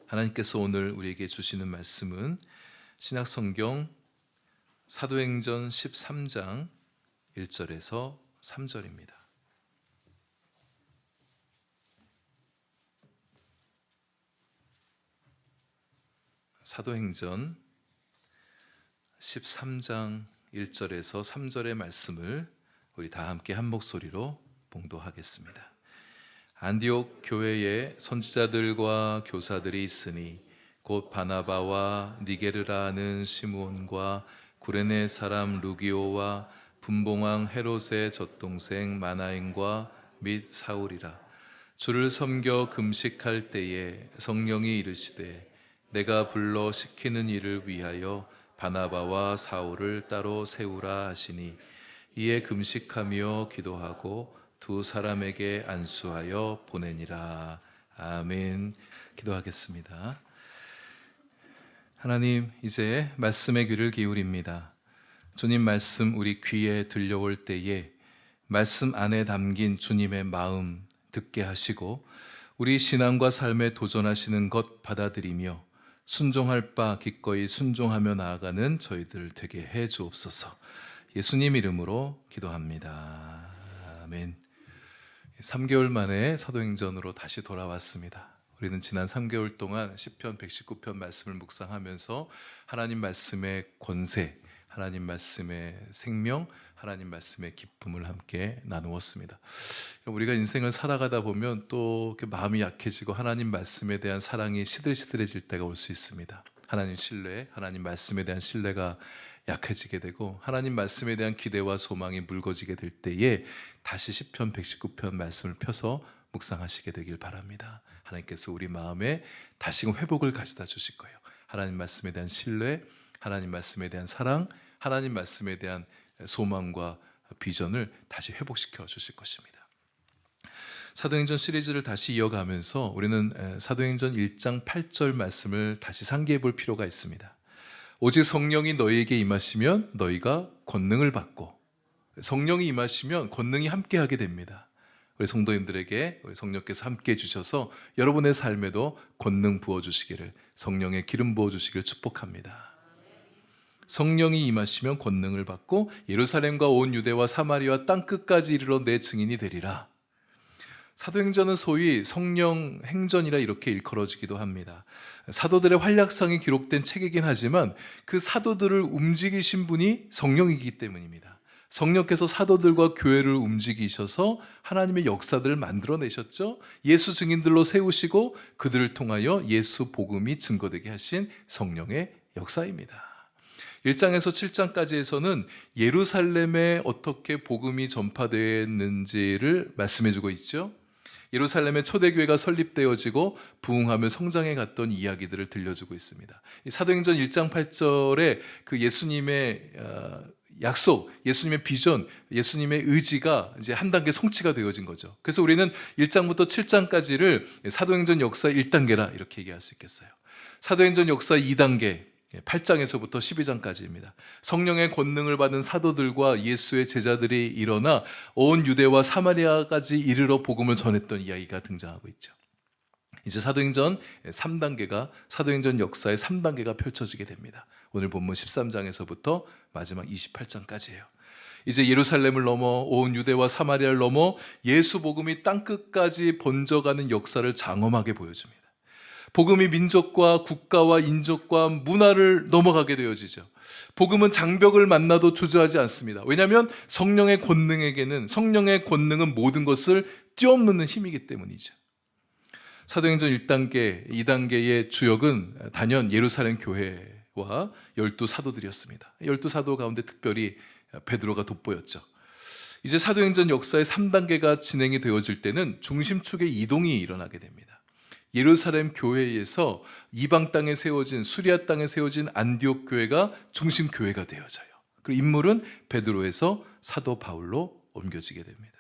하나님께서 오늘 우리에게 주시는 말씀은 신약성경 사도행전 13장 1절에서 3절입니다. 사도행전 13장 1절에서 3절의 말씀을 우리 다 함께 한 목소리로 봉독하겠습니다. 안디옥 교회에 선지자들과 교사들이 있으니 곧 바나바와 니게르라 하는 시므온과 구레네 사람 루기오와 분봉왕 헤롯의 젖동생 마나인과 및 사울이라. 주를 섬겨 금식할 때에 성령이 이르시되 내가 불러 시키는 일을 위하여 바나바와 사울을 따로 세우라 하시니 이에 금식하며 기도하고 두 사람에게 안수하여 보내니라. 아멘. 기도하겠습니다. 하나님, 이제 말씀의 귀를 기울입니다. 주님 말씀 우리 귀에 들려올 때에 말씀 안에 담긴 주님의 마음 듣게 하시고 우리 신앙과 삶에 도전하시는 것 받아들이며 순종할 바 기꺼이 순종하며 나아가는 저희들 되게 해 주옵소서. 예수님 이름으로 기도합니다. 아멘. 3개월 만에 사도행전으로 다시 돌아왔습니다. 우리는 지난 3개월 동안 시편 119편 말씀을 묵상하면서 하나님 말씀의 권세, 하나님 말씀의 생명, 하나님 말씀의 기쁨을 함께 나누었습니다. 우리가 인생을 살아가다 보면 또 마음이 약해지고 하나님 말씀에 대한 사랑이 시들시들해질 때가 올 수 있습니다. 하나님 신뢰, 하나님 말씀에 대한 신뢰가 약해지게 되고 하나님 말씀에 대한 기대와 소망이 묽어지게 될 때에 다시 시편 119편 말씀을 펴서 묵상하시게 되길 바랍니다. 하나님께서 우리 마음에 다시금 회복을 가져다 주실 거예요. 하나님 말씀에 대한 신뢰, 하나님 말씀에 대한 사랑, 하나님 말씀에 대한 소망과 비전을 다시 회복시켜 주실 것입니다. 사도행전 시리즈를 다시 이어가면서 우리는 사도행전 1장 8절 말씀을 다시 상기해 볼 필요가 있습니다. 오직 성령이 너희에게 임하시면 너희가 권능을 받고, 성령이 임하시면 권능이 함께하게 됩니다. 우리 성도님들에게 우리 성령께서 함께해 주셔서 여러분의 삶에도 권능 부어주시기를, 성령의 기름 부어주시기를 축복합니다. 성령이 임하시면 권능을 받고 예루살렘과 온 유대와 사마리아 땅끝까지 이르러 내 증인이 되리라. 사도행전은 소위 성령 행전이라 이렇게 일컬어지기도 합니다. 사도들의 활약상이 기록된 책이긴 하지만 그 사도들을 움직이신 분이 성령이기 때문입니다. 성령께서 사도들과 교회를 움직이셔서 하나님의 역사들을 만들어내셨죠. 예수 증인들로 세우시고 그들을 통하여 예수 복음이 증거되게 하신 성령의 역사입니다. 1장에서 7장까지에서는 예루살렘에 어떻게 복음이 전파되었는지를 말씀해주고 있죠. 예루살렘의 초대교회가 설립되어지고 부흥하며 성장해 갔던 이야기들을 들려주고 있습니다. 사도행전 1장 8절에 그 예수님의 약속, 예수님의 비전, 예수님의 의지가 이제 한 단계 성취가 되어진 거죠. 그래서 우리는 1장부터 7장까지를 사도행전 역사 1단계라 이렇게 얘기할 수 있겠어요. 사도행전 역사 2단계, 8장에서부터 12장까지입니다. 성령의 권능을 받은 사도들과 예수의 제자들이 일어나 온 유대와 사마리아까지 이르러 복음을 전했던 이야기가 등장하고 있죠. 이제 사도행전 3단계가, 사도행전 역사의 3단계가 펼쳐지게 됩니다. 오늘 본문 13장에서부터 마지막 28장까지예요. 이제 예루살렘을 넘어 온 유대와 사마리아를 넘어 예수 복음이 땅끝까지 번져가는 역사를 장엄하게 보여줍니다. 복음이 민족과 국가와 인족과 문화를 넘어가게 되어지죠. 복음은 장벽을 만나도 주저하지 않습니다. 왜냐하면 성령의 권능은 모든 것을 뛰어넘는 힘이기 때문이죠. 사도행전 1단계, 2단계의 주역은 단연 예루살렘 교회와 12사도들이었습니다. 12사도 가운데 특별히 베드로가 돋보였죠. 이제 사도행전 역사의 3단계가 진행이 되어질 때는 중심축의 이동이 일어나게 됩니다. 예루살렘 교회에서 이방 땅에 세워진, 수리아 땅에 세워진 안디옥 교회가 중심 교회가 되어져요. 그리고 인물은 베드로에서 사도 바울로 옮겨지게 됩니다.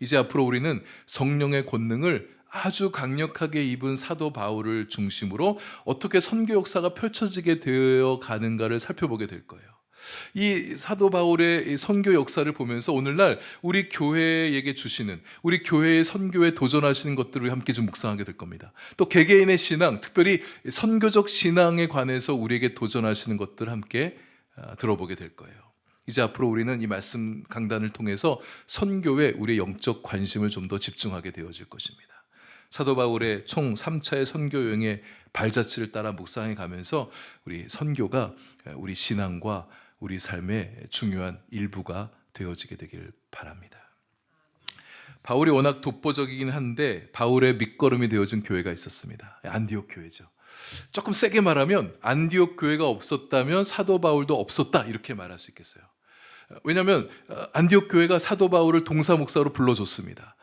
이제 앞으로 우리는 성령의 권능을 아주 강력하게 입은 사도 바울을 중심으로 어떻게 선교 역사가 펼쳐지게 되어 가는가를 살펴보게 될 거예요. 이 사도 바울의 선교 역사를 보면서 오늘날 우리 교회에게 주시는, 우리 교회의 선교에 도전하시는 것들을 함께 좀 묵상하게 될 겁니다. 또 개개인의 신앙, 특별히 선교적 신앙에 관해서 우리에게 도전하시는 것들 함께 들어보게 될 거예요. 이제 앞으로 우리는 이 말씀 강단을 통해서 선교에 우리의 영적 관심을 좀 더 집중하게 되어질 것입니다. 사도 바울의 총 3차의 선교 여행의 발자취를 따라 묵상해 가면서 우리 선교가 우리 신앙과 우리 삶의 중요한 일부가 되어지게 되길 바랍니다. 바울이 워낙 독보적이긴 한데 바울의 밑거름이 되어준 교회가 있었습니다. 안디옥 교회죠. 조금 세게 말하면 안디옥 교회가 없었다면 사도 바울도 없었다, 이렇게 말할 수 있겠어요. 왜냐하면 안디옥 교회가 사도 바울을 동사 목사로 불러줬습니다.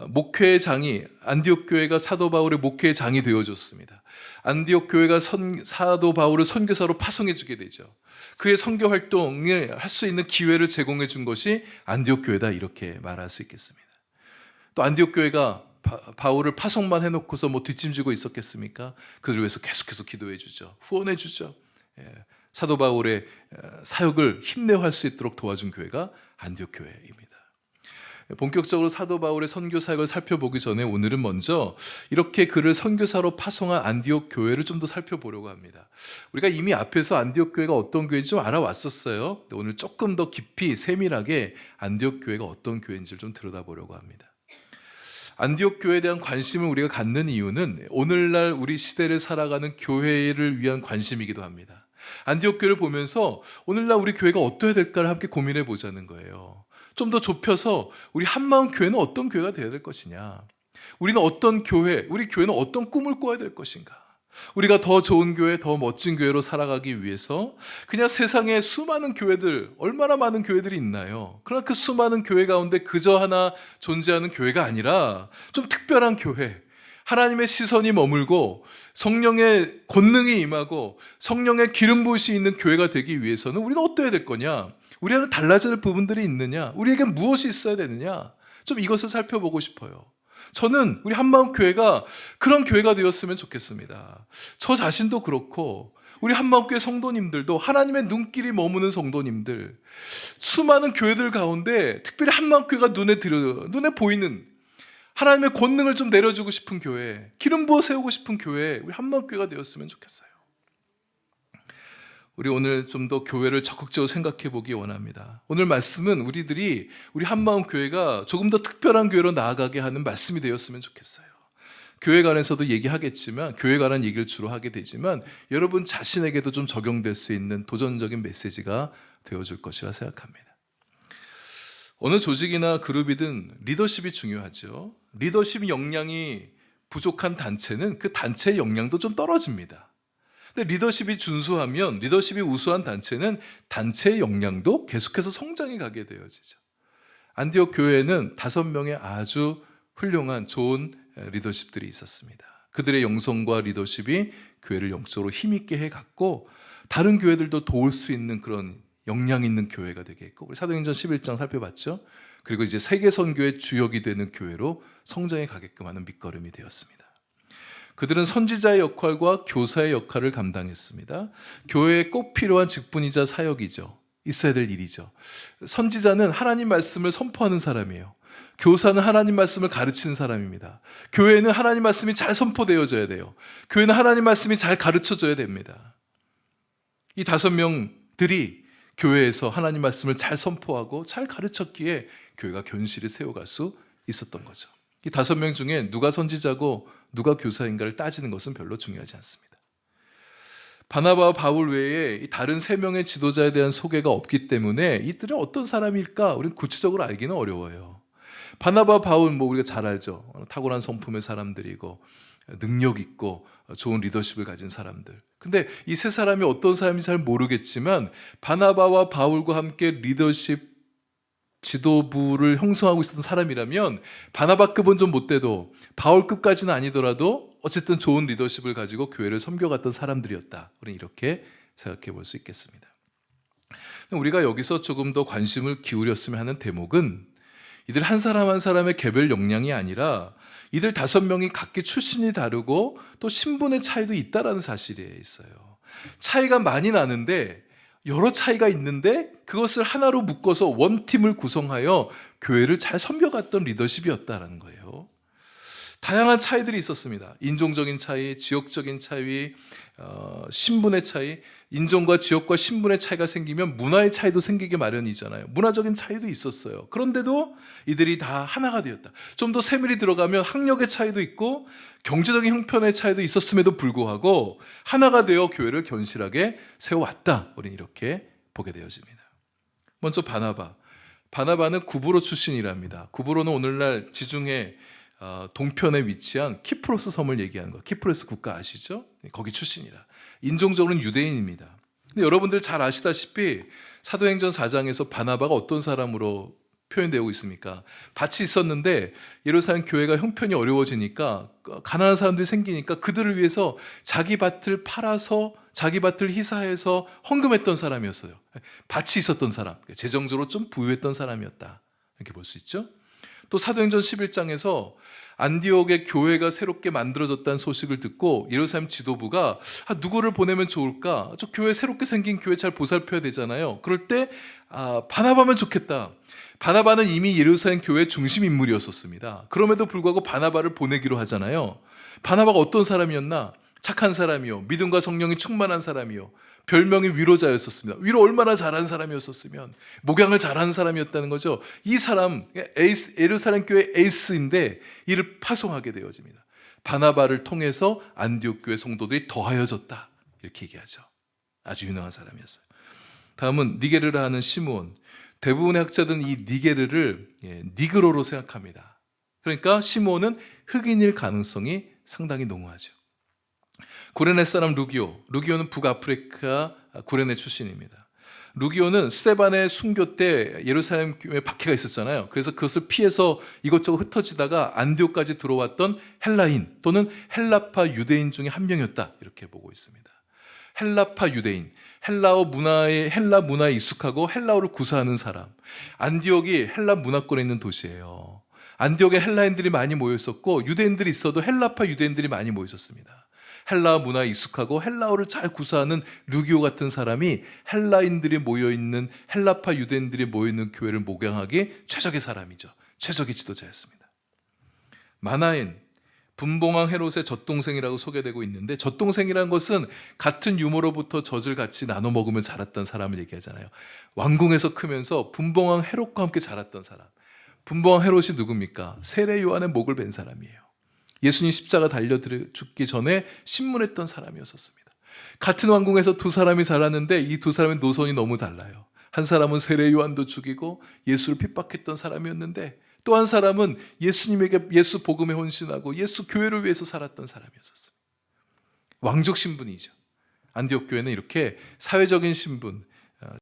목회의 장이, 안디옥 교회가 사도 바울의 목회의 장이 되어줬습니다. 안디옥 교회가 사도 바울을 선교사로 파송해 주게 되죠. 그의 선교 활동을 할 수 있는 기회를 제공해 준 것이 안디옥 교회다, 이렇게 말할 수 있겠습니다. 또 안디옥 교회가 바울을 파송만 해놓고서 뭐 뒷짐지고 있었겠습니까? 그들을 위해서 계속해서 기도해 주죠. 후원해 주죠. 사도 바울의 사역을 힘내할 수 있도록 도와준 교회가 안디옥 교회입니다. 본격적으로 사도 바울의 선교 사역을 살펴보기 전에 오늘은 먼저 이렇게 그를 선교사로 파송한 안디옥 교회를 좀 더 살펴보려고 합니다. 우리가 이미 앞에서 안디옥 교회가 어떤 교회인지 좀 알아왔었어요. 오늘 조금 더 깊이 세밀하게 안디옥 교회가 어떤 교회인지를 좀 들여다보려고 합니다. 안디옥 교회에 대한 관심을 우리가 갖는 이유는 오늘날 우리 시대를 살아가는 교회를 위한 관심이기도 합니다. 안디옥 교회를 보면서 오늘날 우리 교회가 어떠해야 될까를 함께 고민해 보자는 거예요. 좀 더 좁혀서 우리 한마음 교회는 어떤 교회가 되어야 될 것이냐, 우리는 어떤 교회, 우리 교회는 어떤 꿈을 꿔야 될 것인가, 우리가 더 좋은 교회, 더 멋진 교회로 살아가기 위해서 그냥 세상에 수많은 교회들, 얼마나 많은 교회들이 있나요? 그러나 그 수많은 교회 가운데 그저 하나 존재하는 교회가 아니라 좀 특별한 교회, 하나님의 시선이 머물고 성령의 권능이 임하고 성령의 기름 부으심이 있는 교회가 되기 위해서는 우리는 어떠해야 될 거냐, 우리는 달라져야 될 부분들이 있느냐, 우리에게 무엇이 있어야 되느냐, 좀 이것을 살펴보고 싶어요. 저는 우리 한마음 교회가 그런 교회가 되었으면 좋겠습니다. 저 자신도 그렇고 우리 한마음교회 성도님들도 하나님의 눈길이 머무는 성도님들, 수많은 교회들 가운데 특별히 한마음교회가 눈에 보이는 하나님의 권능을 좀 내려주고 싶은 교회, 기름 부어 세우고 싶은 교회, 우리 한마음교회가 되었으면 좋겠어요. 우리 오늘 좀 더 교회를 적극적으로 생각해 보기 원합니다. 오늘 말씀은 우리 한마음교회가 조금 더 특별한 교회로 나아가게 하는 말씀이 되었으면 좋겠어요. 교회 관에서도 얘기하겠지만, 교회 관한 얘기를 주로 하게 되지만 여러분 자신에게도 좀 적용될 수 있는 도전적인 메시지가 되어줄 것이라 생각합니다. 어느 조직이나 그룹이든 리더십이 중요하죠. 리더십 역량이 부족한 단체는 그 단체의 역량도 좀 떨어집니다. 근데 리더십이 준수하면, 리더십이 우수한 단체는 단체의 역량도 계속해서 성장해 가게 되어지죠. 안디옥 교회에는 5명의 아주 훌륭한 좋은 리더십들이 있었습니다. 그들의 영성과 리더십이 교회를 영적으로 힘있게 해갔고 다른 교회들도 도울 수 있는 그런 역량 있는 교회가 되게 했고, 우리 사도행전 11장 살펴봤죠. 그리고 이제 세계 선교의 주역이 되는 교회로 성장해 가게끔 하는 밑거름이 되었습니다. 그들은 선지자의 역할과 교사의 역할을 감당했습니다. 교회에 꼭 필요한 직분이자 사역이죠. 있어야 될 일이죠. 선지자는 하나님 말씀을 선포하는 사람이에요. 교사는 하나님 말씀을 가르치는 사람입니다. 교회는 하나님 말씀이 잘 선포되어져야 돼요. 교회는 하나님 말씀이 잘 가르쳐져야 됩니다. 이 5명들이 교회에서 하나님 말씀을 잘 선포하고 잘 가르쳤기에 교회가 견실히 세워갈 수 있었던 거죠. 이 5명 중에 누가 선지자고 누가 교사인가를 따지는 것은 별로 중요하지 않습니다. 바나바와 바울 외에 이 다른 3명의 지도자에 대한 소개가 없기 때문에 이들은 어떤 사람일까 우리는 구체적으로 알기는 어려워요. 바나바, 바울 우리가 잘 알죠. 탁월한 성품의 사람들이고 능력 있고 좋은 리더십을 가진 사람들. 근데 이 3사람이 어떤 사람인지 잘 모르겠지만 바나바와 바울과 함께 리더십 지도부를 형성하고 있었던 사람이라면 바나바급은 좀 못돼도 바울급까지는 아니더라도 어쨌든 좋은 리더십을 가지고 교회를 섬겨갔던 사람들이었다. 우리는 이렇게 생각해 볼 수 있겠습니다. 우리가 여기서 조금 더 관심을 기울였으면 하는 대목은 이들 한 사람 한 사람의 개별 역량이 아니라 이들 5명이 각기 출신이 다르고 또 신분의 차이도 있다라는 사실이 있어요. 차이가 많이 나는데 여러 차이가 있는데 그것을 하나로 묶어서 원팀을 구성하여 교회를 잘 섬겨갔던 리더십이었다라는 거예요. 다양한 차이들이 있었습니다. 인종적인 차이, 지역적인 차이, 신분의 차이, 인종과 지역과 신분의 차이가 생기면 문화의 차이도 생기게 마련이잖아요. 문화적인 차이도 있었어요. 그런데도 이들이 다 하나가 되었다. 좀 더 세밀히 들어가면 학력의 차이도 있고 경제적인 형편의 차이도 있었음에도 불구하고 하나가 되어 교회를 견실하게 세워왔다. 우리는 이렇게 보게 되어집니다. 먼저 바나바는 구브로 출신이랍니다. 구브로는 오늘날 지중해 동편에 위치한 키프로스 섬을 얘기하는 거예요. 키프로스 국가 아시죠? 거기 출신이라. 인종적으로는 유대인입니다. 근데 여러분들 잘 아시다시피 사도행전 4장에서 바나바가 어떤 사람으로 표현되고 있습니까? 밭이 있었는데 예루살렘 교회가 형편이 어려워지니까 가난한 사람들이 생기니까 그들을 위해서 자기 밭을 팔아서 자기 밭을 희사해서 헌금했던 사람이었어요. 밭이 있었던 사람, 재정적으로 좀 부유했던 사람이었다. 이렇게 볼 수 있죠. 또 사도행전 11장에서 안디옥의 교회가 새롭게 만들어졌다는 소식을 듣고 예루살렘 지도부가 누구를 보내면 좋을까? 저 교회 새롭게 생긴 교회 잘 보살펴야 되잖아요. 그럴 때 바나바면 좋겠다. 바나바는 이미 예루살렘 교회의 중심 인물이었었습니다. 그럼에도 불구하고 바나바를 보내기로 하잖아요. 바나바가 어떤 사람이었나? 착한 사람이요, 믿음과 성령이 충만한 사람이요, 별명이 위로자였었습니다. 위로 얼마나 잘하는 사람이었었으면, 목양을 잘하는 사람이었다는 거죠. 이 사람 예루살렘 교회 에이스인데 이를 파송하게 되어집니다. 바나바를 통해서 안디옥 교회 성도들이 더하여졌다, 이렇게 얘기하죠. 아주 유능한 사람이었어요. 다음은 니게르라 하는 시므온. 대부분의 학자들은 이 니게르를 니그로로 생각합니다. 그러니까 시므온은 흑인일 가능성이 상당히 농후하죠. 구레네 사람 루기오는 북아프리카 구레네 출신입니다. 루기오는 스데반의 순교 때 예루살렘 교회에 박해가 있었잖아요. 그래서 그것을 피해서 이것저것 흩어지다가 안디옥까지 들어왔던 헬라인 또는 헬라파 유대인 중에 한 명이었다, 이렇게 보고 있습니다. 헬라파 유대인, 헬라 문화에 익숙하고 헬라어를 구사하는 사람. 안디옥이 헬라 문화권에 있는 도시예요. 안디옥에 헬라인들이 많이 모여 있었고 유대인들이 있어도 헬라파 유대인들이 많이 모여 있었습니다. 헬라 문화에 익숙하고 헬라어를 잘 구사하는 루기오 같은 사람이 헬라인들이 모여있는, 헬라파 유대인들이 모여있는 교회를 목양하기 최적의 사람이죠. 최적의 지도자였습니다. 마나엔, 분봉왕 헤롯의 젖동생이라고 소개되고 있는데, 젖동생이라는 것은 같은 유모로부터 젖을 같이 나눠 먹으며 자랐던 사람을 얘기하잖아요. 왕궁에서 크면서 분봉왕 헤롯과 함께 자랐던 사람. 분봉왕 헤롯이 누굽니까? 세례 요한의 목을 벤 사람이에요. 예수님 십자가 달려 죽기 전에 신문했던 사람이었습니다. 같은 왕궁에서 두 사람이 자랐는데 이 두 사람의 노선이 너무 달라요. 한 사람은 세례 요한도 죽이고 예수를 핍박했던 사람이었는데, 또 한 사람은 예수님에게 예수 복음에 헌신하고 예수 교회를 위해서 살았던 사람이었습니다. 왕족 신분이죠. 안디옥 교회는 이렇게 사회적인 신분,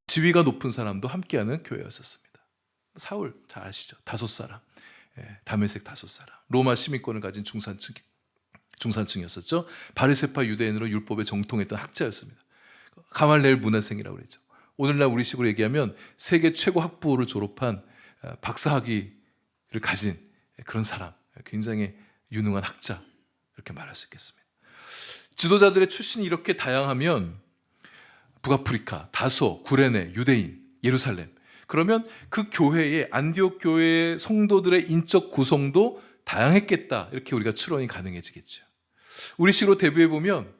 지위가 높은 사람도 함께하는 교회였었습니다. 사울 잘 아시죠? 다섯 사람. 다메섹 다섯 사람, 로마 시민권을 가진 중산층이었었죠. 바리새파 유대인으로 율법에 정통했던 학자였습니다. 가말레엘 문화생이라고 그랬죠. 오늘날 우리식으로 얘기하면 세계 최고 학부를 졸업한 박사학위를 가진 그런 사람, 굉장히 유능한 학자, 이렇게 말할 수 있겠습니다. 지도자들의 출신이 이렇게 다양하면 북아프리카, 다소, 구레네, 유대인, 예루살렘, 그러면 그 교회의, 안디옥 교회의 성도들의 인적 구성도 다양했겠다, 이렇게 우리가 추론이 가능해지겠죠. 우리식으로 대비해 보면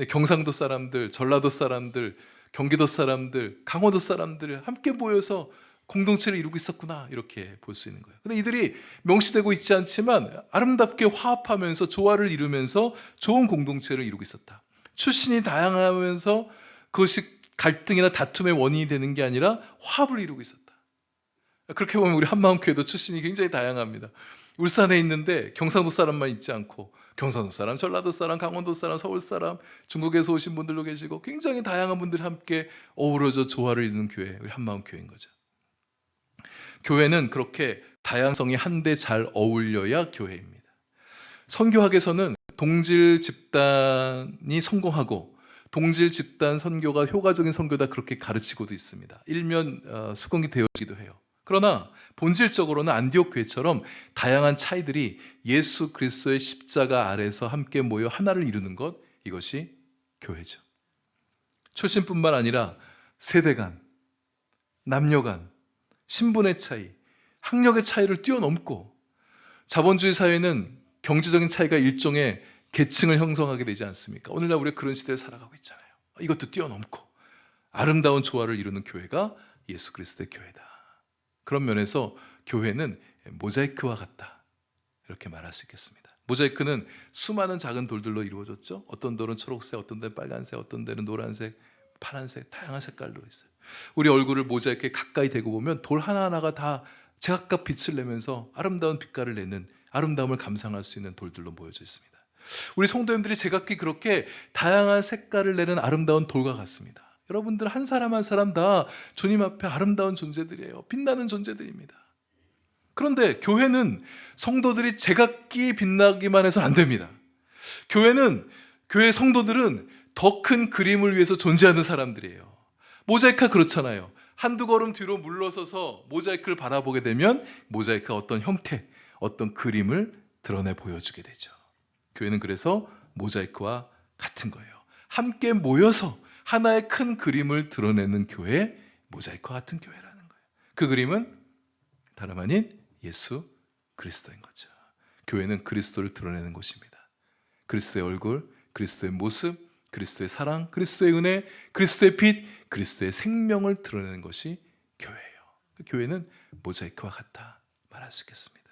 경상도 사람들, 전라도 사람들, 경기도 사람들, 강원도 사람들 함께 모여서 공동체를 이루고 있었구나, 이렇게 볼 수 있는 거예요. 근데 이들이 명시되고 있지 않지만 아름답게 화합하면서 조화를 이루면서 좋은 공동체를 이루고 있었다. 출신이 다양하면서 그것이 갈등이나 다툼의 원인이 되는 게 아니라 화합을 이루고 있었다. 그렇게 보면 우리 한마음교회도 출신이 굉장히 다양합니다. 울산에 있는데 경상도 사람만 있지 않고 경상도 사람, 전라도 사람, 강원도 사람, 서울 사람, 중국에서 오신 분들도 계시고 굉장히 다양한 분들이 함께 어우러져 조화를 이루는 교회, 우리 한마음교회인 거죠. 교회는 그렇게 다양성이 한데 잘 어울려야 교회입니다. 선교학에서는 동질 집단이 성공하고 동질 집단 선교가 효과적인 선교다, 그렇게 가르치고도 있습니다. 일면 수긍이 되어지기도 해요. 그러나 본질적으로는 안디옥 교회처럼 다양한 차이들이 예수 그리스도의 십자가 아래서 함께 모여 하나를 이루는 것, 이것이 교회죠. 출신뿐만 아니라 세대 간, 남녀 간, 신분의 차이, 학력의 차이를 뛰어넘고 자본주의 사회는 경제적인 차이가 일종의 계층을 형성하게 되지 않습니까? 오늘날 우리가 그런 시대에 살아가고 있잖아요. 이것도 뛰어넘고 아름다운 조화를 이루는 교회가 예수 그리스도의 교회다. 그런 면에서 교회는 모자이크와 같다, 이렇게 말할 수 있겠습니다. 모자이크는 수많은 작은 돌들로 이루어졌죠. 어떤 돌은 초록색, 어떤 데는 빨간색, 어떤 데는 노란색, 파란색, 다양한 색깔로 있어요. 우리 얼굴을 모자이크에 가까이 대고 보면 돌 하나하나가 다 제각각 빛을 내면서 아름다운 빛깔을 내는, 아름다움을 감상할 수 있는 돌들로 모여져 있습니다. 우리 성도님들이 제각기 그렇게 다양한 색깔을 내는 아름다운 돌과 같습니다. 여러분들 한 사람 한 사람 다 주님 앞에 아름다운 존재들이에요. 빛나는 존재들입니다. 그런데 교회는 성도들이 제각기 빛나기만 해서 안 됩니다. 교회 성도들은 더 큰 그림을 위해서 존재하는 사람들이에요. 모자이크가 그렇잖아요. 한두 걸음 뒤로 물러서서 모자이크를 바라보게 되면 모자이크가 어떤 형태, 어떤 그림을 드러내 보여주게 되죠. 교회는 그래서 모자이크와 같은 거예요. 함께 모여서 하나의 큰 그림을 드러내는 교회, 모자이크와 같은 교회라는 거예요. 그 그림은 다름 아닌 예수 그리스도인 거죠. 교회는 그리스도를 드러내는 곳입니다. 그리스도의 얼굴, 그리스도의 모습, 그리스도의 사랑, 그리스도의 은혜, 그리스도의 빛, 그리스도의 생명을 드러내는 것이 교회예요. 교회는 모자이크와 같다 말할 수 있겠습니다.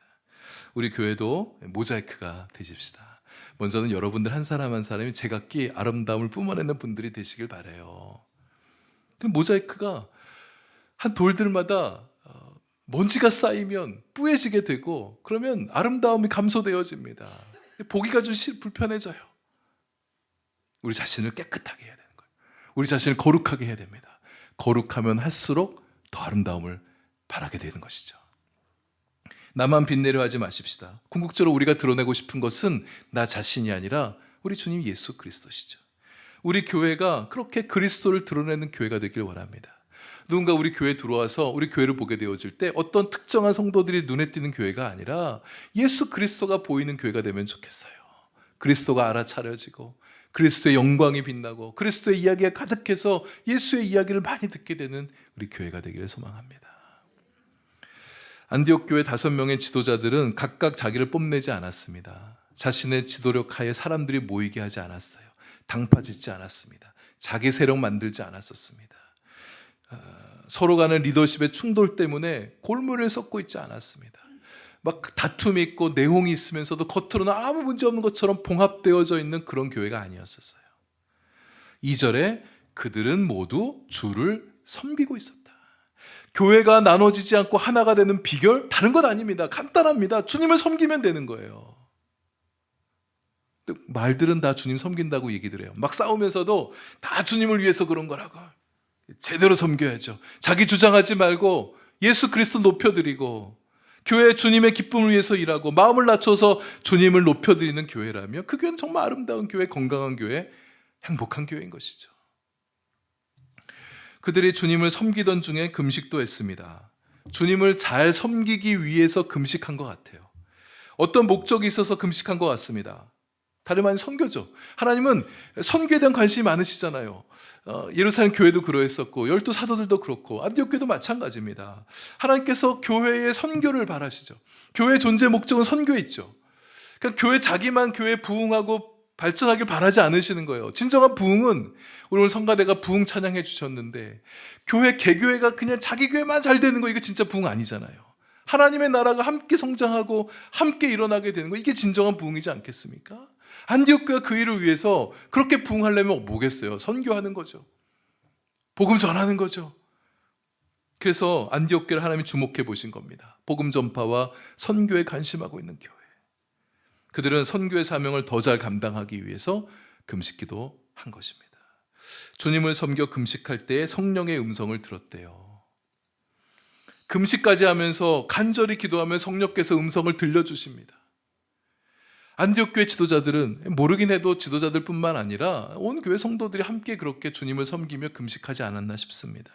우리 교회도 모자이크가 되십시다. 먼저는 여러분들 한 사람 한 사람이 제각기 아름다움을 뿜어내는 분들이 되시길 바라요. 모자이크가 한 돌들마다 먼지가 쌓이면 뿌얘지게 되고, 그러면 아름다움이 감소되어집니다. 보기가 좀 불편해져요. 우리 자신을 깨끗하게 해야 되는 거예요. 우리 자신을 거룩하게 해야 됩니다. 거룩하면 할수록 더 아름다움을 바라게 되는 것이죠. 나만 빛내려 하지 마십시다. 궁극적으로 우리가 드러내고 싶은 것은 나 자신이 아니라 우리 주님 예수 그리스도시죠. 우리 교회가 그렇게 그리스도를 드러내는 교회가 되길 원합니다. 누군가 우리 교회에 들어와서 우리 교회를 보게 되어질 때 어떤 특정한 성도들이 눈에 띄는 교회가 아니라 예수 그리스도가 보이는 교회가 되면 좋겠어요. 그리스도가 알아차려지고 그리스도의 영광이 빛나고 그리스도의 이야기가 가득해서 예수의 이야기를 많이 듣게 되는 우리 교회가 되기를 소망합니다. 안디옥 교회 5명의 지도자들은 각각 자기를 뽐내지 않았습니다. 자신의 지도력 하에 사람들이 모이게 하지 않았어요. 당파 짓지 않았습니다. 자기 세력 만들지 않았었습니다. 서로 간의 리더십의 충돌 때문에 골무를 썩고 있지 않았습니다. 막 다툼이 있고 내홍이 있으면서도 겉으로는 아무 문제 없는 것처럼 봉합되어져 있는 그런 교회가 아니었었어요. 2절에 그들은 모두 주를 섬기고 있었다. 교회가 나눠지지 않고 하나가 되는 비결, 다른 것 아닙니다. 간단합니다. 주님을 섬기면 되는 거예요. 말들은 다 주님 섬긴다고 얘기들 해요. 막 싸우면서도 다 주님을 위해서 그런 거라고. 제대로 섬겨야죠. 자기 주장하지 말고 예수 그리스도 높여드리고 교회 주님의 기쁨을 위해서 일하고 마음을 낮춰서 주님을 높여드리는 교회라면 그 교회는 정말 아름다운 교회, 건강한 교회, 행복한 교회인 것이죠. 그들이 주님을 섬기던 중에 금식도 했습니다. 주님을 잘 섬기기 위해서 금식한 것 같아요. 어떤 목적이 있어서 금식한 것 같습니다. 다름 아닌 선교죠. 하나님은 선교에 대한 관심이 많으시잖아요. 예루살렘 교회도 그러했었고 12 사도들도 그렇고 안디옥 교회도 마찬가지입니다. 하나님께서 교회의 선교를 바라시죠. 교회의 존재 목적은 선교에 있죠. 그러니까 교회 자기만 교회 부흥하고 발전하길 바라지 않으시는 거예요. 진정한 부흥은 오늘 성가대가 부흥 찬양해 주셨는데 교회 개교회가 그냥 자기 교회만 잘 되는 거, 이거 진짜 부흥 아니잖아요. 하나님의 나라가 함께 성장하고 함께 일어나게 되는 거, 이게 진정한 부흥이지 않겠습니까? 안디옥 교회가 그 일을 위해서 그렇게 부흥하려면 뭐겠어요? 선교하는 거죠. 복음 전하는 거죠. 그래서 안디옥 교회를 하나님이 주목해 보신 겁니다. 복음 전파와 선교에 관심하고 있는 교회. 그들은 선교의 사명을 더 잘 감당하기 위해서 금식기도 한 것입니다. 주님을 섬겨 금식할 때 성령의 음성을 들었대요. 금식까지 하면서 간절히 기도하면 성령께서 음성을 들려주십니다. 안디옥 교회 지도자들은 모르긴 해도 지도자들뿐만 아니라 온 교회 성도들이 함께 그렇게 주님을 섬기며 금식하지 않았나 싶습니다.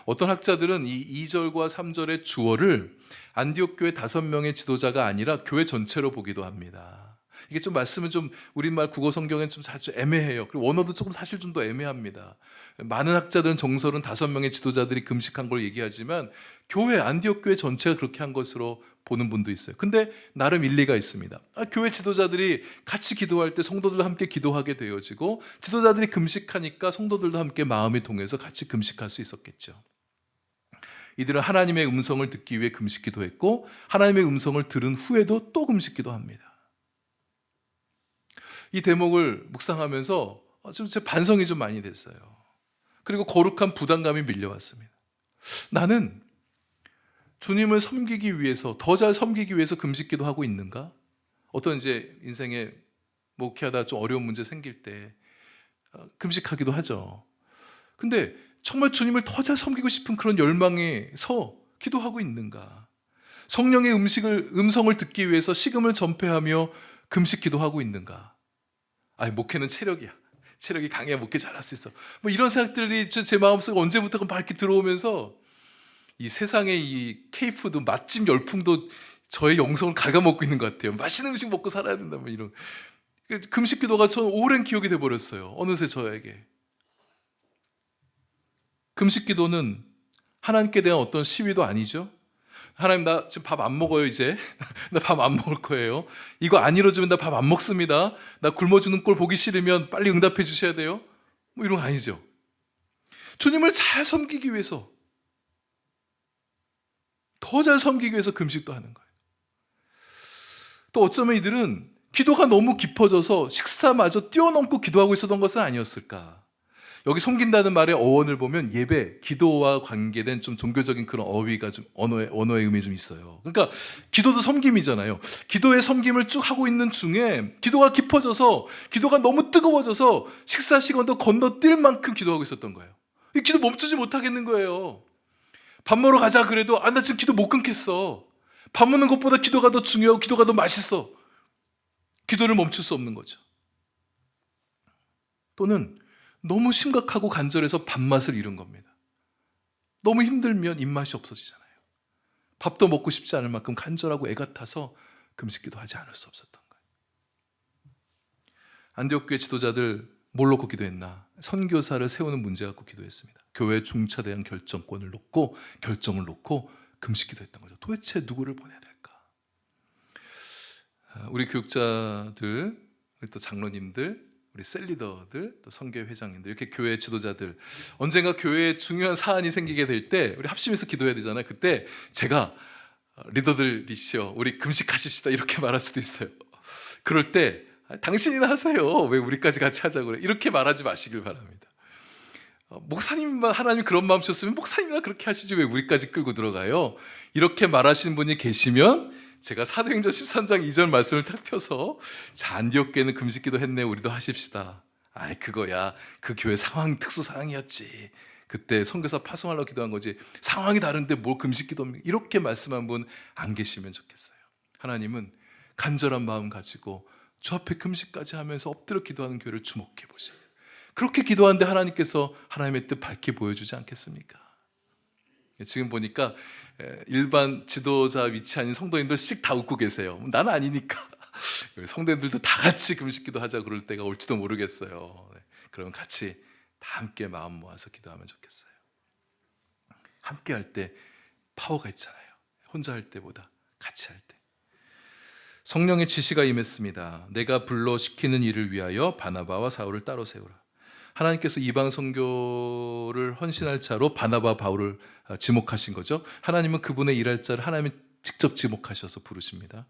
어떤 학자들은 이 2절과 3절의 주어를 안디옥 교회 5명의 지도자가 아니라 교회 전체로 보기도 합니다. 이게 좀 말씀은 좀 우리말 국어 성경엔 좀 자주 애매해요. 그리고 원어도 조금 사실 좀 더 애매합니다. 많은 학자들은 정설은 5명의 지도자들이 금식한 걸 얘기하지만 교회 안디옥 교회 전체가 그렇게 한 것으로 보는 분도 있어요. 근데 나름 일리가 있습니다. 교회 지도자들이 같이 기도할 때 성도들도 함께 기도하게 되어지고 지도자들이 금식하니까 성도들도 함께 마음이 동해서 같이 금식할 수 있었겠죠. 이들은 하나님의 음성을 듣기 위해 금식 기도했고 하나님의 음성을 들은 후에도 또 금식 기도합니다. 이 대목을 묵상하면서 좀 제 반성이 좀 많이 됐어요. 그리고 거룩한 부담감이 밀려왔습니다. 나는 주님을 섬기기 위해서, 더 잘 섬기기 위해서 금식 기도하고 있는가? 어떤 이제 인생에 목회하다 좀 어려운 문제 생길 때 금식하기도 하죠. 근데 정말 주님을 더 잘 섬기고 싶은 그런 열망에서 기도하고 있는가? 성령의 음성을 듣기 위해서 식음을 전폐하며 금식 기도하고 있는가? 목회는 체력이야. 체력이 강해야 목회 잘할 수 있어. 뭐 이런 생각들이 제 마음속에 언제부터가 막 이렇게 들어오면서 이 세상의 이 K푸드 맛집 열풍도 저의 영성을 갉아먹고 있는 것 같아요. 맛있는 음식 먹고 살아야 된다. 뭐 이런 금식 기도가 저는 오랜 기억이 돼버렸어요. 어느새 저에게. 금식 기도는 하나님께 대한 어떤 시위도 아니죠. 하나님, 나 지금 밥 안 먹어요 이제. 나 밥 안 먹을 거예요. 이거 안 이루어지면 나 밥 안 먹습니다. 나 굶어 죽는 꼴 보기 싫으면 빨리 응답해 주셔야 돼요. 뭐 이런 거 아니죠. 주님을 잘 섬기기 위해서, 더 잘 섬기기 위해서 금식도 하는 거예요. 또 어쩌면 이들은 기도가 너무 깊어져서 식사마저 뛰어넘고 기도하고 있었던 것은 아니었을까. 여기 섬긴다는 말의 어원을 보면 예배, 기도와 관계된 좀 종교적인 그런 어휘가 좀 언어의 의미 좀 있어요. 그러니까 기도도 섬김이잖아요. 기도의 섬김을 쭉 하고 있는 중에 기도가 깊어져서, 기도가 너무 뜨거워져서 식사 시간도 건너뛸 만큼 기도하고 있었던 거예요. 이 기도 멈추지 못하겠는 거예요. 밥 먹으러 가자 그래도 나 지금 기도 못 끊겠어. 밥 먹는 것보다 기도가 더 중요하고 기도가 더 맛있어. 기도를 멈출 수 없는 거죠. 또는 너무 심각하고 간절해서 밥맛을 잃은 겁니다. 너무 힘들면 입맛이 없어지잖아요. 밥도 먹고 싶지 않을 만큼 간절하고 애가 타서 금식기도 하지 않을 수 없었던 거예요. 안디옥 교회 지도자들 뭘 놓고 기도했나? 선교사를 세우는 문제 갖고 기도했습니다. 교회 중차대한 결정권을 놓고, 결정을 놓고 금식기도했던 거죠. 도대체 누구를 보내야 될까? 우리 교육자들, 우리 또 장로님들, 우리 셀리더들, 또 선교회 회장님들, 이렇게 교회 지도자들, 언젠가 교회에 중요한 사안이 생기게 될 때 우리 합심해서 기도해야 되잖아요. 그때 제가 리더들이시여 우리 금식하십시다 이렇게 말할 수도 있어요. 그럴 때 당신이나 하세요. 왜 우리까지 같이 하자고 그래. 이렇게 말하지 마시길 바랍니다. 목사님만 하나님 그런 마음 주셨으면 목사님이나 그렇게 하시지 왜 우리까지 끌고 들어가요. 이렇게 말하시는 분이 계시면 제가 사도행전 13장 2절 말씀을 탁 펴서 안디옥 교회는 금식기도 했네 우리도 하십시다. 그거야 그 교회 상황 특수 상황이었지. 그때 선교사 파송하려고 기도한 거지. 상황이 다른데 뭘 금식기도입니까? 이렇게 말씀한 분 안 계시면 좋겠어요. 하나님은 간절한 마음 가지고 주 앞에 금식까지 하면서 엎드려 기도하는 교회를 주목해 보세요. 그렇게 기도하는데 하나님께서 하나님의 뜻 밝게 보여주지 않겠습니까? 지금 보니까 일반 지도자 위치 아닌 성도님들 씩 다 웃고 계세요. 나는 아니니까. 성도님들도 다 같이 금식기도 하자 그럴 때가 올지도 모르겠어요. 그러면 같이 다 함께 마음 모아서 기도하면 좋겠어요. 함께 할 때 파워가 있잖아요. 혼자 할 때보다 같이 할 때. 성령의 지시가 임했습니다. 내가 불러 시키는 일을 위하여 바나바와 사울을 따로 세우라. 하나님께서 이방 선교를 헌신할 자로 바나바 바울을 지목하신 거죠. 하나님은 그분의 일할 자를 하나님이 직접 지목하셔서 부르십니다.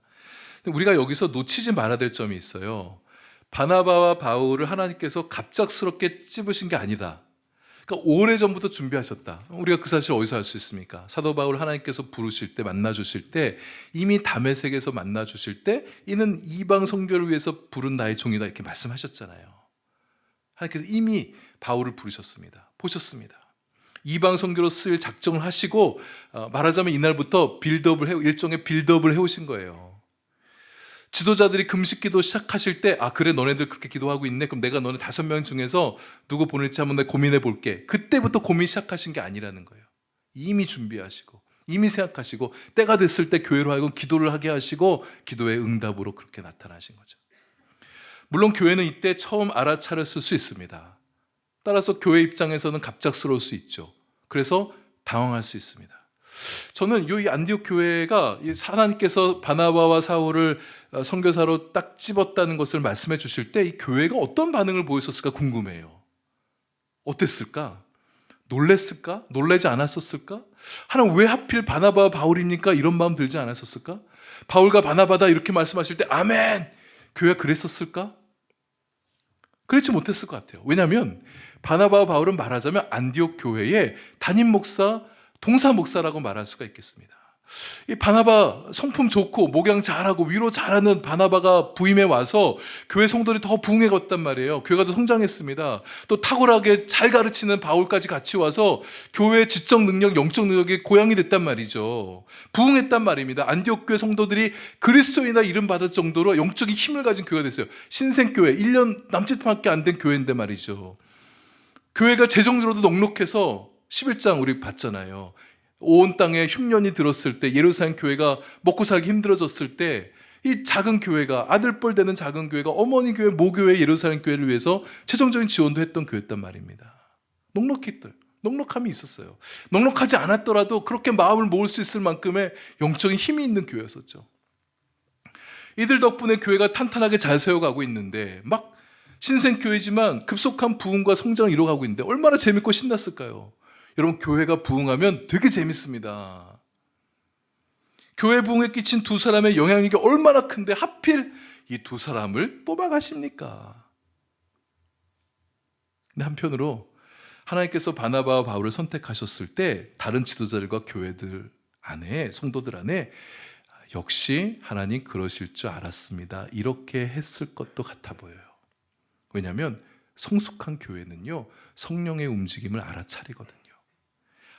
근데 우리가 여기서 놓치지 말아야 될 점이 있어요. 바나바와 바울을 하나님께서 갑작스럽게 찝으신 게 아니다. 그러니까 오래전부터 준비하셨다. 우리가 그 사실을 어디서 알 수 있습니까? 사도 바울 하나님께서 부르실 때, 만나 주실 때, 이미 다메섹에서 만나 주실 때 이는 이방 선교를 위해서 부른 나의 종이다 이렇게 말씀하셨잖아요. 하나님께서 이미 바울을 부르셨습니다. 보셨습니다. 이방 선교로 쓸 작정을 하시고 말하자면 이날부터 일종의 빌드업을 해오신 거예요. 지도자들이 금식기도 시작하실 때 그래 너네들 그렇게 기도하고 있네. 그럼 내가 너네 5명 중에서 누구 보낼지 한번 내가 고민해 볼게. 그때부터 고민 시작하신 게 아니라는 거예요. 이미 준비하시고 이미 생각하시고 때가 됐을 때 교회로 하여금 기도를 하게 하시고 기도의 응답으로 그렇게 나타나신 거죠. 물론 교회는 이때 처음 알아차렸을 수 있습니다. 따라서 교회 입장에서는 갑작스러울 수 있죠. 그래서 당황할 수 있습니다. 저는 이 안디옥 교회가 하나님께서 바나바와 사울을 선교사로 딱 집었다는 것을 말씀해 주실 때 이 교회가 어떤 반응을 보였었을까 궁금해요. 어땠을까? 놀랬을까? 놀라지 않았었을까? 하나님 왜 하필 바나바와 바울입니까? 이런 마음 들지 않았었을까? 바울과 바나바다 이렇게 말씀하실 때 아멘! 교회가 그랬었을까? 그렇지 못했을 것 같아요. 왜냐하면 바나바와 바울은 말하자면 안디옥 교회의 담임 목사, 동사 목사라고 말할 수가 있겠습니다. 이 바나바 성품 좋고 목양 잘하고 위로 잘하는 바나바가 부임해 와서 교회 성도들이 더 부흥해 갔단 말이에요. 교회가 더 성장했습니다. 또 탁월하게 잘 가르치는 바울까지 같이 와서 교회의 지적 능력, 영적 능력이 고양이 됐단 말이죠. 부흥했단 말입니다. 안디옥 교회 성도들이 그리스도인이라 이름 받을 정도로 영적인 힘을 가진 교회가 됐어요. 신생교회 1년 남짓밖에 안 된 교회인데 말이죠. 교회가 재정적으로도 넉넉해서 11장 우리 봤잖아요. 온 땅에 흉년이 들었을 때 예루살렘 교회가 먹고 살기 힘들어졌을 때 이 작은 교회가 아들뻘 되는 작은 교회가 어머니 교회 모교회 예루살렘 교회를 위해서 재정적인 지원도 했던 교회였단 말입니다. 넉넉함이 있었어요. 넉넉하지 않았더라도 그렇게 마음을 모을 수 있을 만큼의 영적인 힘이 있는 교회였었죠. 이들 덕분에 교회가 탄탄하게 잘 세워가고 있는데 막 신생교회지만 급속한 부흥과 성장을 이뤄가고 있는데 얼마나 재밌고 신났을까요? 여러분 교회가 부흥하면 되게 재밌습니다. 교회 부흥에 끼친 두 사람의 영향력이 얼마나 큰데 하필 이 두 사람을 뽑아가십니까? 근데 한편으로 하나님께서 바나바와 바울을 선택하셨을 때 다른 지도자들과 교회들 안에 성도들 안에 역시 하나님 그러실 줄 알았습니다. 이렇게 했을 것도 같아 보여요. 왜냐하면 성숙한 교회는요 성령의 움직임을 알아차리거든요.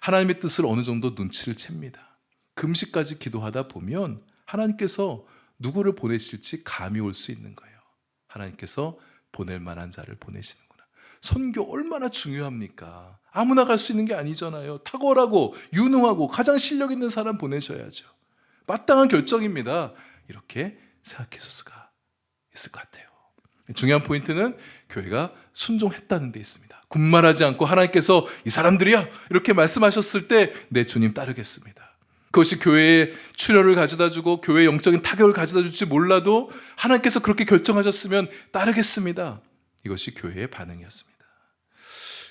하나님의 뜻을 어느 정도 눈치를 챕니다. 금식까지 기도하다 보면 하나님께서 누구를 보내실지 감이 올 수 있는 거예요. 하나님께서 보낼 만한 자를 보내시는구나. 선교 얼마나 중요합니까? 아무나 갈 수 있는 게 아니잖아요. 탁월하고 유능하고 가장 실력 있는 사람 보내셔야죠. 마땅한 결정입니다. 이렇게 생각했을 수가 있을 것 같아요. 중요한 포인트는 교회가 순종했다는 데 있습니다. 군말하지 않고 하나님께서 이 사람들이야 이렇게 말씀하셨을 때 내 주님 따르겠습니다. 그것이 교회에 출혈을 가져다주고 교회의 영적인 타격을 가져다줄지 몰라도 하나님께서 그렇게 결정하셨으면 따르겠습니다. 이것이 교회의 반응이었습니다.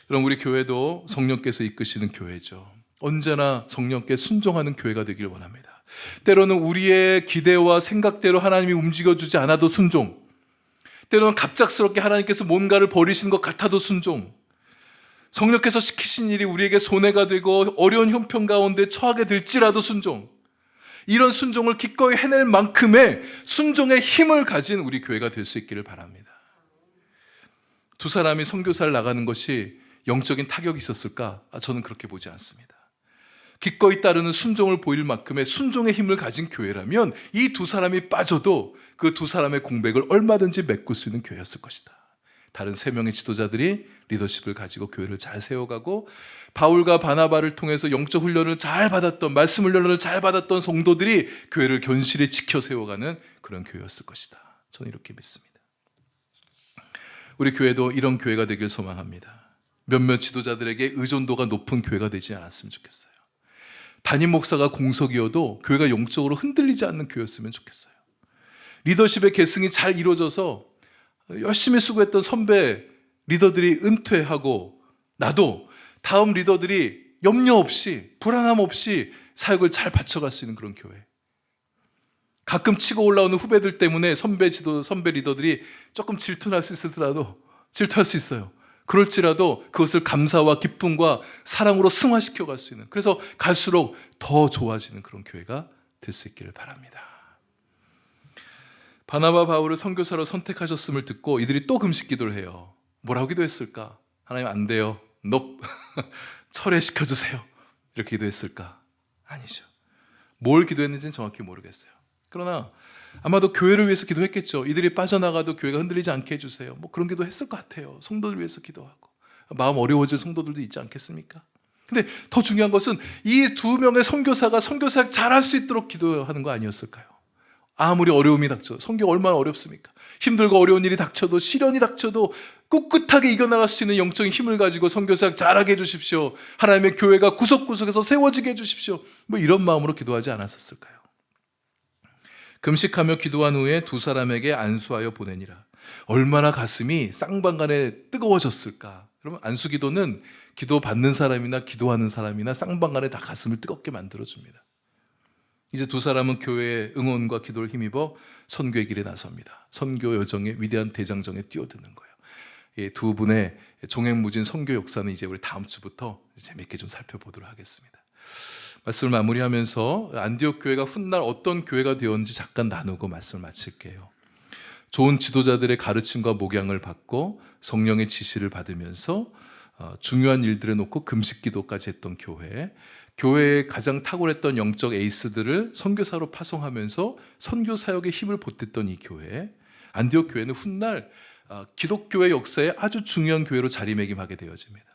그럼 우리 교회도 성령께서 이끄시는 교회죠. 언제나 성령께 순종하는 교회가 되길 원합니다. 때로는 우리의 기대와 생각대로 하나님이 움직여주지 않아도 순종, 때로는 갑작스럽게 하나님께서 뭔가를 버리시는 것 같아도 순종, 성령께서 시키신 일이 우리에게 손해가 되고 어려운 형편 가운데 처하게 될지라도 순종, 이런 순종을 기꺼이 해낼 만큼의 순종의 힘을 가진 우리 교회가 될 수 있기를 바랍니다. 두 사람이 선교사를 나가는 것이 영적인 타격이 있었을까? 저는 그렇게 보지 않습니다. 기꺼이 따르는 순종을 보일 만큼의 순종의 힘을 가진 교회라면 이 두 사람이 빠져도 그 두 사람의 공백을 얼마든지 메꿀 수 있는 교회였을 것이다. 다른 세 명의 지도자들이 리더십을 가지고 교회를 잘 세워가고 바울과 바나바를 통해서 영적 훈련을 잘 받았던, 말씀 훈련을 잘 받았던 성도들이 교회를 견실히 지켜 세워가는 그런 교회였을 것이다. 저는 이렇게 믿습니다. 우리 교회도 이런 교회가 되길 소망합니다. 몇몇 지도자들에게 의존도가 높은 교회가 되지 않았으면 좋겠어요. 담임 목사가 공석이어도 교회가 영적으로 흔들리지 않는 교회였으면 좋겠어요. 리더십의 계승이 잘 이루어져서 열심히 수고했던 선배 리더들이 은퇴하고 나도 다음 리더들이 염려 없이 불안함 없이 사역을 잘 바쳐갈 수 있는 그런 교회. 가끔 치고 올라오는 후배들 때문에 선배 리더들이 조금 질투할 수 있을지라도 질투할 수 있어요. 그럴지라도 그것을 감사와 기쁨과 사랑으로 승화시켜 갈 수 있는, 그래서 갈수록 더 좋아지는 그런 교회가 될 수 있기를 바랍니다. 바나바 바울을 선교사로 선택하셨음을 듣고 이들이 또 금식 기도를 해요. 뭐라고 기도했을까? 하나님 안 돼요. 철회시켜주세요. 이렇게 기도했을까? 아니죠. 뭘 기도했는지는 정확히 모르겠어요. 그러나 아마도 교회를 위해서 기도했겠죠. 이들이 빠져나가도 교회가 흔들리지 않게 해주세요. 뭐 그런 기도 했을 것 같아요. 성도들 위해서 기도하고 마음 어려워질 성도들도 있지 않겠습니까? 근데 더 중요한 것은 이 두 명의 선교사가 선교사역 잘할 수 있도록 기도하는 거 아니었을까요? 아무리 어려움이 닥쳐도, 선교가 얼마나 어렵습니까? 힘들고 어려운 일이 닥쳐도, 시련이 닥쳐도 꿋꿋하게 이겨나갈 수 있는 영적인 힘을 가지고 선교사역 잘하게 해주십시오. 하나님의 교회가 구석구석에서 세워지게 해주십시오. 뭐 이런 마음으로 기도하지 않았었을까요? 금식하며 기도한 후에 두 사람에게 안수하여 보내니라. 얼마나 가슴이 쌍방간에 뜨거워졌을까. 여러분, 안수기도는 기도 받는 사람이나 기도하는 사람이나 쌍방간에 다 가슴을 뜨겁게 만들어줍니다. 이제 두 사람은 교회의 응원과 기도를 힘입어 선교의 길에 나섭니다. 선교 여정의 위대한 대장정에 뛰어드는 거예요. 이 두 분의 종횡무진 선교 역사는 이제 우리 다음 주부터 재밌게 좀 살펴보도록 하겠습니다. 말씀을 마무리하면서 안디옥 교회가 훗날 어떤 교회가 되었는지 잠깐 나누고 말씀을 마칠게요. 좋은 지도자들의 가르침과 목양을 받고 성령의 지시를 받으면서 중요한 일들에 놓고 금식기도까지 했던 교회, 교회의 가장 탁월했던 영적 에이스들을 선교사로 파송하면서 선교 사역에 힘을 보탰던 이 교회, 안디옥 교회는 훗날 기독교의 역사에 아주 중요한 교회로 자리매김하게 되어집니다.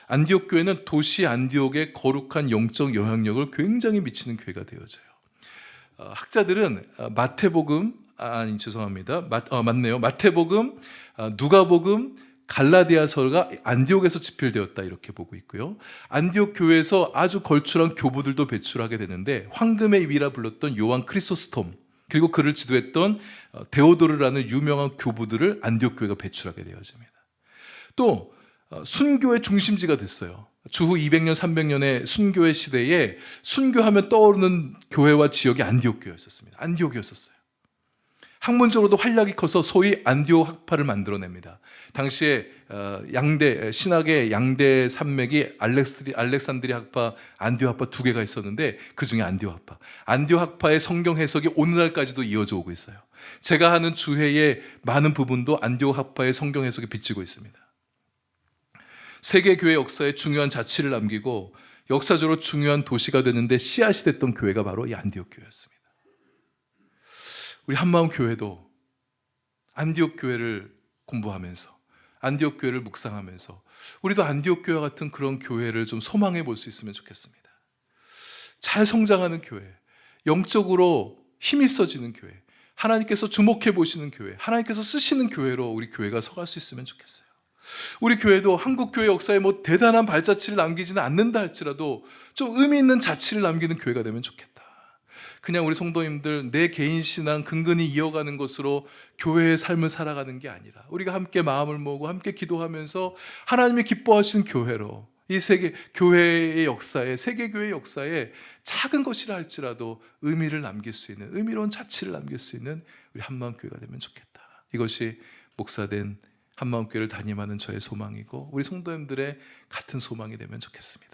안디옥 교회는 도시 안디옥의 거룩한 영적 영향력을 굉장히 미치는 교회가 되어져요. 학자들은 마태복음, 마태복음, 누가복음, 갈라디아서가 안디옥에서 집필되었다 이렇게 보고 있고요. 안디옥 교회에서 아주 걸출한 교부들도 배출하게 되는데, 황금의 입이라 불렀던 요한 크리소스톰, 그리고 그를 지도했던 데오도르라는 유명한 교부들을 안디옥 교회가 배출하게 되어집니다. 또 순교의 중심지가 됐어요. 주후 200년, 300년의 순교의 시대에 순교하면 떠오르는 교회와 지역이 안디옥 교회였습니다. 안디옥이었어요. 학문적으로도 활약이 커서 소위 안디옥 학파를 만들어냅니다. 당시에 신학의 양대 산맥이 알렉산드리 학파, 안디옥 학파 두 개가 있었는데 그 중에 안디옥 학파. 안디옥 학파의 성경 해석이 오늘날까지도 이어져 오고 있어요. 제가 하는 주회의 많은 부분도 안디옥 학파의 성경 해석이 비치고 있습니다. 세계교회 역사에 중요한 자취를 남기고 역사적으로 중요한 도시가 되는데 씨앗이 됐던 교회가 바로 이 안디옥 교회였습니다. 우리 한마음 교회도 안디옥 교회를 공부하면서, 안디옥 교회를 묵상하면서 우리도 안디옥 교회와 같은 그런 교회를 좀 소망해 볼 수 있으면 좋겠습니다. 잘 성장하는 교회, 영적으로 힘이 있어지는 교회, 하나님께서 주목해 보시는 교회, 하나님께서 쓰시는 교회로 우리 교회가 서갈 수 있으면 좋겠어요. 우리 교회도 한국 교회 역사에 뭐 대단한 발자취를 남기지는 않는다 할지라도 좀 의미 있는 자취를 남기는 교회가 되면 좋겠다. 그냥 우리 성도님들 내 개인 신앙 근근히 이어가는 것으로 교회의 삶을 살아가는 게 아니라 우리가 함께 마음을 모으고 함께 기도하면서 하나님이 기뻐하시는 교회로 이 세계 교회의 역사에, 세계교회의 역사에 작은 것이라 할지라도 의미를 남길 수 있는, 의미로운 자취를 남길 수 있는 우리 한마음교회가 되면 좋겠다. 이것이 목사된 한마음교회를 담임하는 저의 소망이고 우리 성도님들의 같은 소망이 되면 좋겠습니다.